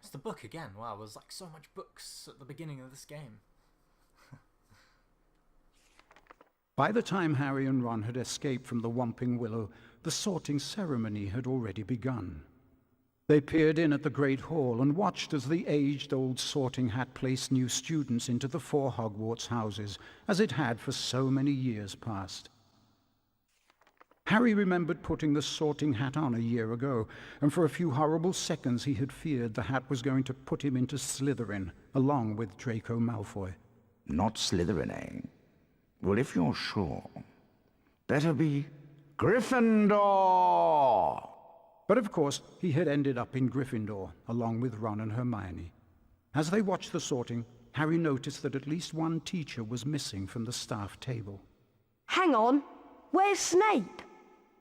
It's the book again. Wow, there's like so much books at the beginning of this game. By the time Harry and Ron had escaped from the Whomping Willow, the sorting ceremony had already begun. They peered in at the Great Hall and watched as the aged-old sorting hat placed new students into the 4 Hogwarts houses, as it had for so many years past. Harry remembered putting the sorting hat on a year ago, and for a few horrible seconds he had feared the hat was going to put him into Slytherin, along with Draco Malfoy. Not Slytherin, eh? Well, if you're sure, better be Gryffindor! But of course, he had ended up in Gryffindor, along with Ron and Hermione. As they watched the sorting, Harry noticed that at least one teacher was missing from the staff table. Hang on, where's Snape?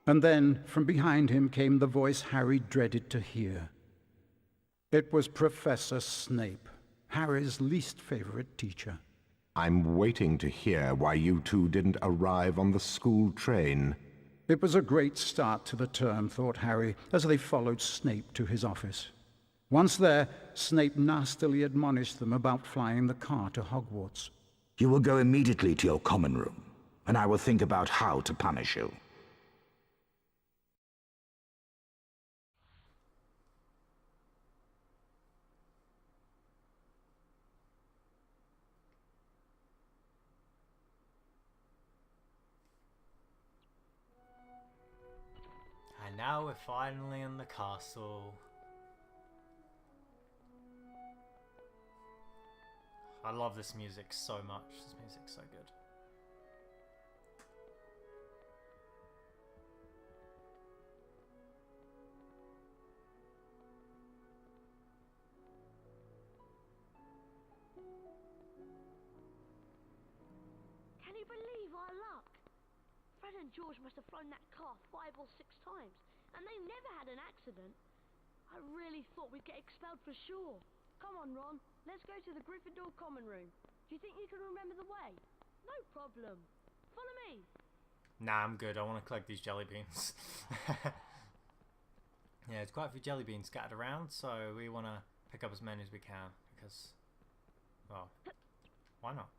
And then, from behind him, came the voice Harry dreaded to hear. It was Professor Snape, Harry's least favorite teacher. I'm waiting to hear why you two didn't arrive on the school train. It was a great start to the term, thought Harry, as they followed Snape to his office. Once there, Snape nastily admonished them about flying the car to Hogwarts. You will go immediately to your common room, and I will think about how to punish you. And now we're finally in the castle. I love this music so much. This music's so good. Can you believe our luck? Fred and George must have flown that car 5 or 6 times, and they never had an accident. I really thought we'd get expelled for sure. Come on, Ron. Let's go to the Gryffindor common room. Do you think you can remember the way? No problem. Follow me. Nah, I'm good. I want to collect these jelly beans. Yeah, there's quite a few jelly beans scattered around, so we want to pick up as many as we can because, well, why not?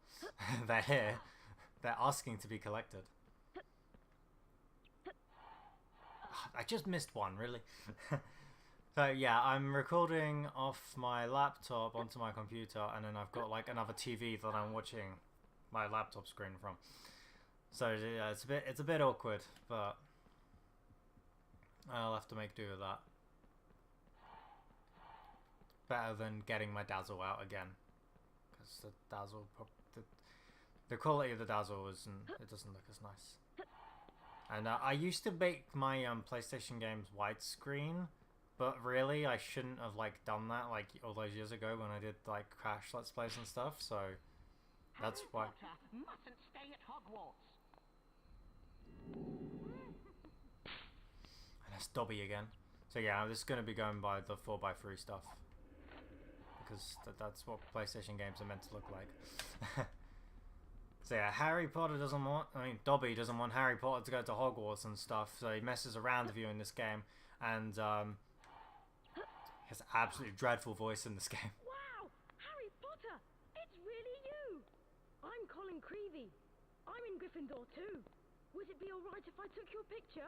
They're here. They're asking to be collected. I just missed one, really. So yeah, I'm recording off my laptop onto my computer, and then I've got like another TV that I'm watching my laptop screen from. So yeah, it's a bit awkward, but I'll have to make do with that. Better than getting my Dazzle out again, because the Dazzle, the quality of the Dazzle isn't. It doesn't look as nice. And I used to make my PlayStation games widescreen, but really I shouldn't have like done that like all those years ago when I did like Crash Let's Plays and stuff. So that's why. Harry Potter mustn't stay at Hogwarts. And that's Dobby again. So yeah, I'm just gonna be going by the 4x3 stuff because that's what PlayStation games are meant to look like. So yeah, Dobby doesn't want Harry Potter to go to Hogwarts and stuff, so he messes around with you in this game, and he has an absolutely dreadful voice in this game. Wow! Harry Potter! It's really you! I'm Colin Creevy. I'm in Gryffindor too. Would it be alright if I took your picture?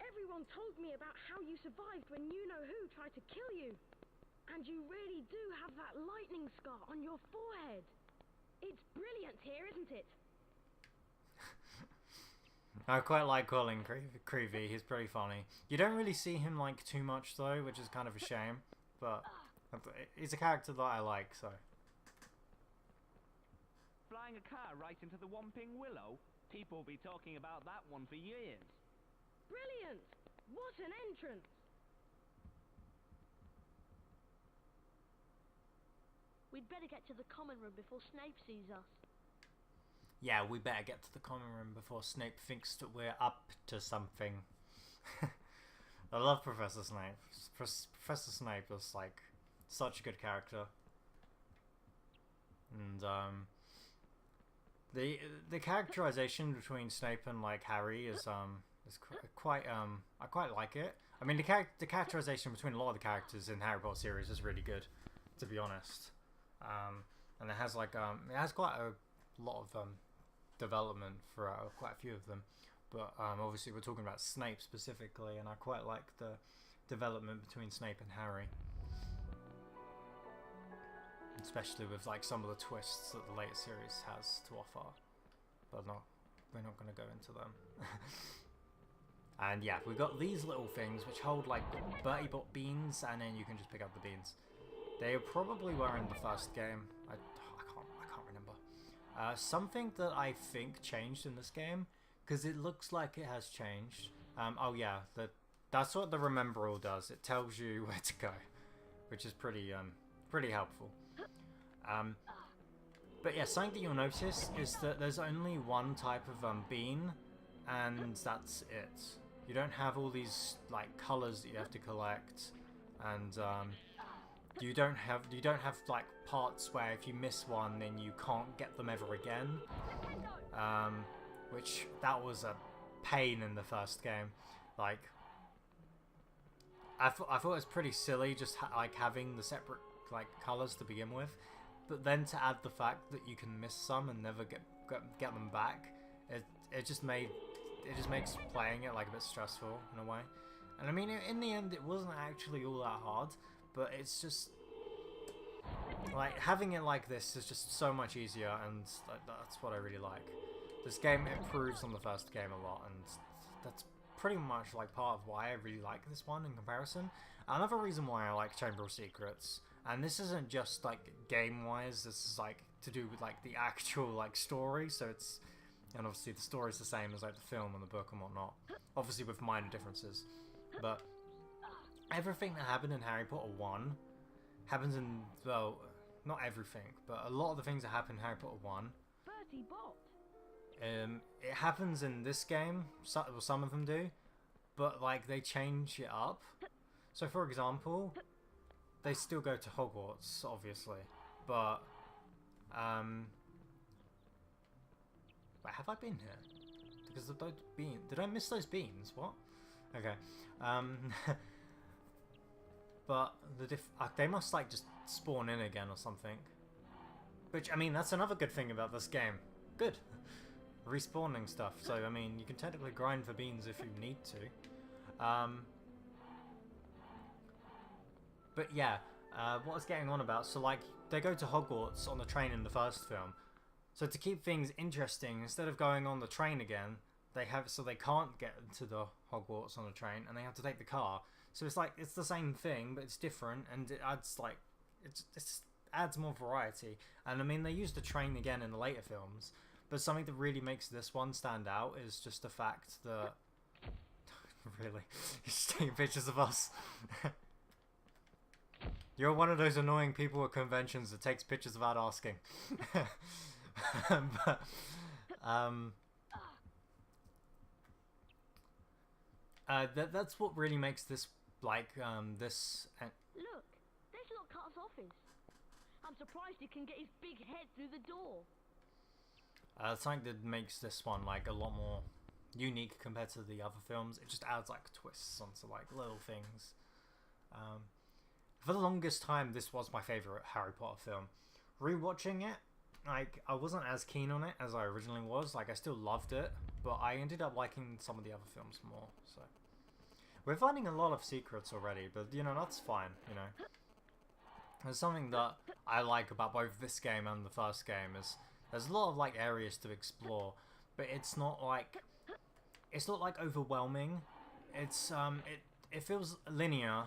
Everyone told me about how you survived when you-know-who tried to kill you. And you really do have that lightning scar on your forehead. It's brilliant here, isn't it? I quite like Colin Creevy. He's pretty funny. You don't really see him like too much though, which is kind of a shame. But he's a character that I like, so. Flying a car right into the Whomping Willow? People will be talking about that one for years. Brilliant! What an entrance! We'd better get to the common room before Snape sees us. Yeah, we better get to the common room before Snape thinks that we're up to something. I love Professor Snape. Professor Snape is like such a good character, and the characterization between Snape and like Harry is quite I quite like it. I mean, the characterization between a lot of the characters in Harry Potter series is really good, to be honest. And it has like it has quite a lot of development for quite a few of them. But obviously we're talking about Snape specifically, and I quite like the development between Snape and Harry, especially with like some of the twists that the later series has to offer. But we're not going to go into them. And yeah, we've got these little things which hold like Bertie Bot beans, and then you can just pick up the beans. They probably were in the first game. I can't remember. Something that I think changed in this game, because it looks like it has changed. Oh yeah, that's what the Remember All does. It tells you where to go, which is pretty helpful. But yeah, something that you'll notice is that there's only one type of bean, and that's it. You don't have all these like colors that you have to collect, and you don't have like parts where if you miss one, then you can't get them ever again. Which that was a pain in the first game. Like, I thought it was pretty silly just like having the separate like colors to begin with, but then to add the fact that you can miss some and never get them back, it just makes playing it like a bit stressful in a way. And I mean, in the end, it wasn't actually all that hard, but it's just like having it like this is just so much easier, and that's what I really like. This game improves on the first game a lot, and that's pretty much like part of why I really like this one in comparison. Another reason why I like Chamber of Secrets, and this isn't just like game-wise, this is like to do with like the actual like story, so it's, and obviously the story's the same as like the film and the book and whatnot, obviously with minor differences, but everything that happened in Harry Potter 1 happens in, well, not everything, but a lot of the things that happen in Harry Potter 1, Bertie Bot. it happens in this game. Some of them do, but like they change it up. So for example, they still go to Hogwarts, obviously, but wait, have I been here? Because of those beans, did I miss those beans? What? Okay, but they must like just spawn in again or something. Which, I mean, that's another good thing about this game. Good. Respawning stuff. So, I mean, you can technically grind for beans if you need to. But yeah, what I was getting on about, so like, they go to Hogwarts on the train in the first film. So to keep things interesting, instead of going on the train again, they can't get to the Hogwarts on the train, and they have to take the car. So it's like, it's the same thing, but it's different, and it adds like, it adds more variety. And I mean, they use the train again in the later films, but something that really makes this one stand out is just the fact that really, he's taking pictures of us. You're one of those annoying people at conventions that takes pictures without asking. But, that's what really makes this like this. Look, there's Lockhart's office. I'm surprised he can get his big head through the door. Something that makes this one like a lot more unique compared to the other films. It just adds like twists onto like little things. For the longest time, this was my favorite Harry Potter film. Rewatching it, like, I wasn't as keen on it as I originally was. Like, I still loved it, but I ended up liking some of the other films more. So we're finding a lot of secrets already, but you know, that's fine. You know, there's something that I like about both this game and the first game is there's a lot of like areas to explore, but it's not like overwhelming. It's it feels linear,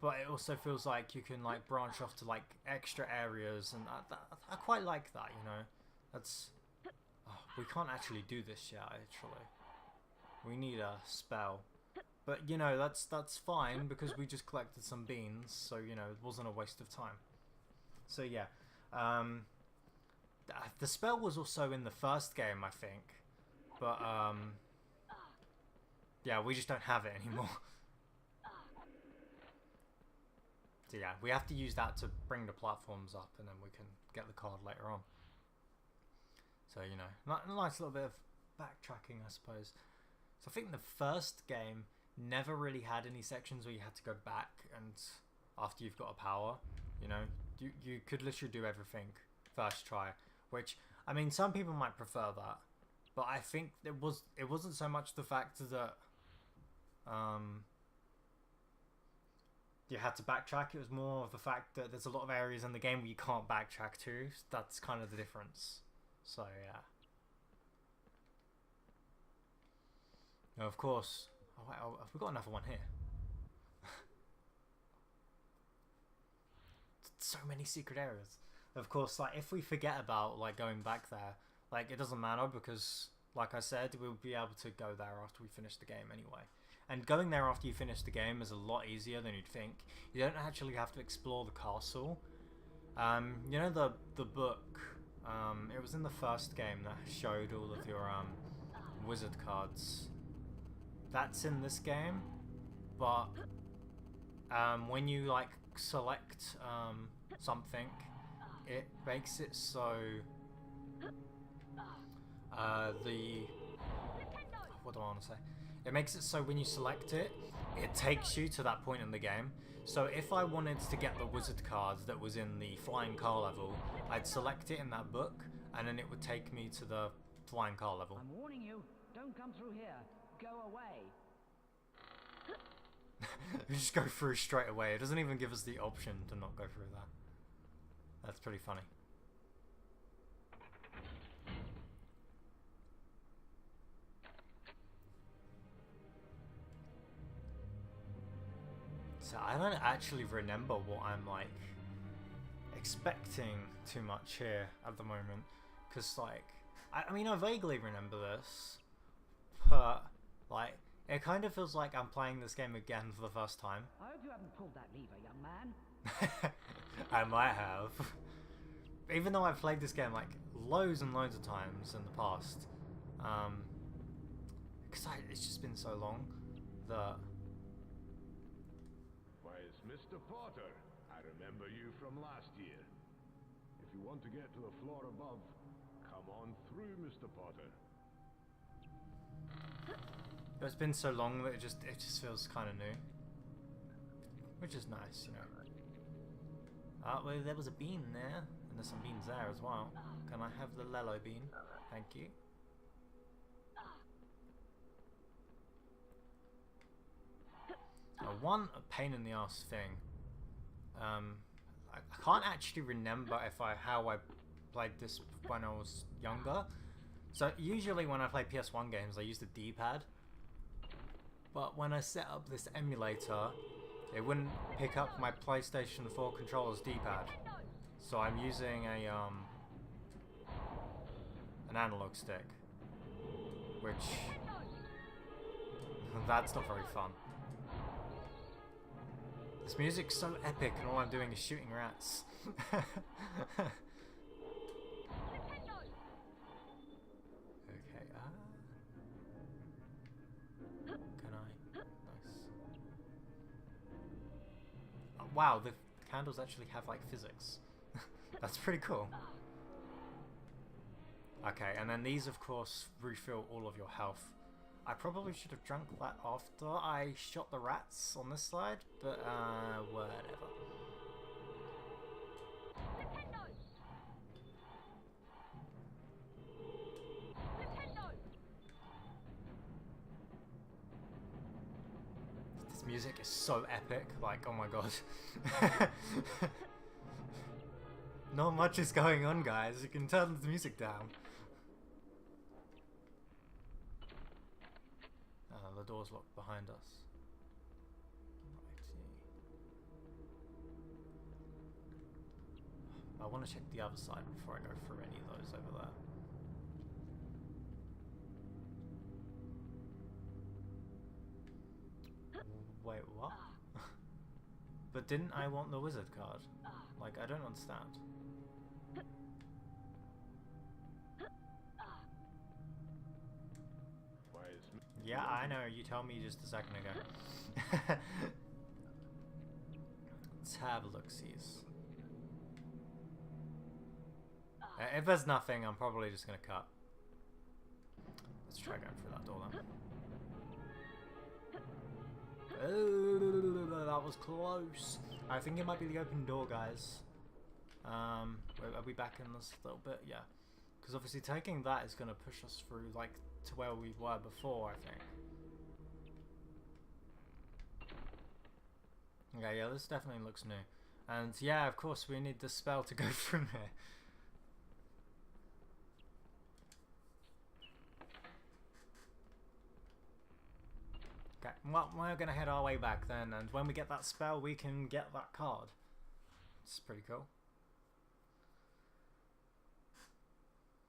but it also feels like you can like branch off to like extra areas, and I quite like that, you know. That's we can't actually do this yet. Actually, we need a spell, but you know that's fine because we just collected some beans, so you know it wasn't a waste of time. So yeah, the spell was also in the first game, I think, but yeah, we just don't have it anymore. So yeah, we have to use that to bring the platforms up, and then we can get the card later on. So, you know, a nice little bit of backtracking, I suppose. So I think the first game never really had any sections where you had to go back and after you've got a power, you know, you could literally do everything first try, which, I mean, some people might prefer that, but I think it wasn't so much the fact that you had to backtrack. It was more of the fact that there's a lot of areas in the game where you can't backtrack to. That's kind of the difference. So yeah. Now, of course. Oh wait, have we got another one here? So many secret areas. Of course, like if we forget about like going back there, like it doesn't matter because, like I said, we'll be able to go there after we finish the game anyway. And going there after you finish the game is a lot easier than you'd think. You don't actually have to explore the castle. You know the book. It was in the first game that showed all of your wizard cards. That's in this game, but when you like select something, it makes it so what do I want to say? It makes it so when you select it, it takes you to that point in the game. So if I wanted to get the wizard card that was in the flying car level, I'd select it in that book, and then it would take me to the flying car level. I'm warning you, don't come through here. Go away. We just go through straight away. It doesn't even give us the option to not go through that. That's pretty funny. So I don't actually remember what I'm like expecting too much here at the moment, because like I mean I vaguely remember this, but like it kind of feels like I'm playing this game again for the first time. I hope you haven't pulled that lever, young man. I might have. Even though I've played this game like loads and loads of times in the past, because it's just been so long that. Why, it's Mr. Potter. I remember you from last year. If you want to get to the floor above, come on through, Mr. Potter. It's been so long that it just feels kind of new, which is nice, you know. Well, there was a bean there, and there's some beans there as well. Can I have the Lello bean? Thank you. One pain in the ass thing. I can't actually remember how I played this when I was younger. So usually when I play PS1 games, I use the D-pad. But when I set up this emulator, it wouldn't pick up my PlayStation 4 controller's D-pad. So I'm using an analog stick, which that's not very fun. This music's so epic, and all I'm doing is shooting rats. Okay, can I? Nice. Oh, wow, the candles actually have, like, physics. That's pretty cool. Okay, and then these, of course, refill all of your health. I probably should have drunk that after I shot the rats on this side, but whatever. This music is so epic, like, oh my god. Not much is going on, guys. You can turn the music down. The door's locked behind us. Righty. I want to check the other side before I go through any of those over there. Wait, what? But didn't I want the wizard card? Like, I don't understand. Yeah, I know, you told me just a second ago. Let's have a look-sees. If there's nothing, I'm probably just gonna cut. Let's try going through that door then. Oh, that was close. I think it might be the open door, guys. Are we back in this little bit? Yeah. Because obviously taking that is going to push us through, like, to where we were before, I think. Okay, yeah, this definitely looks new. And yeah, of course, we need the spell to go through here. Okay, well, we're going to head our way back then, and when we get that spell, we can get that card. It's pretty cool.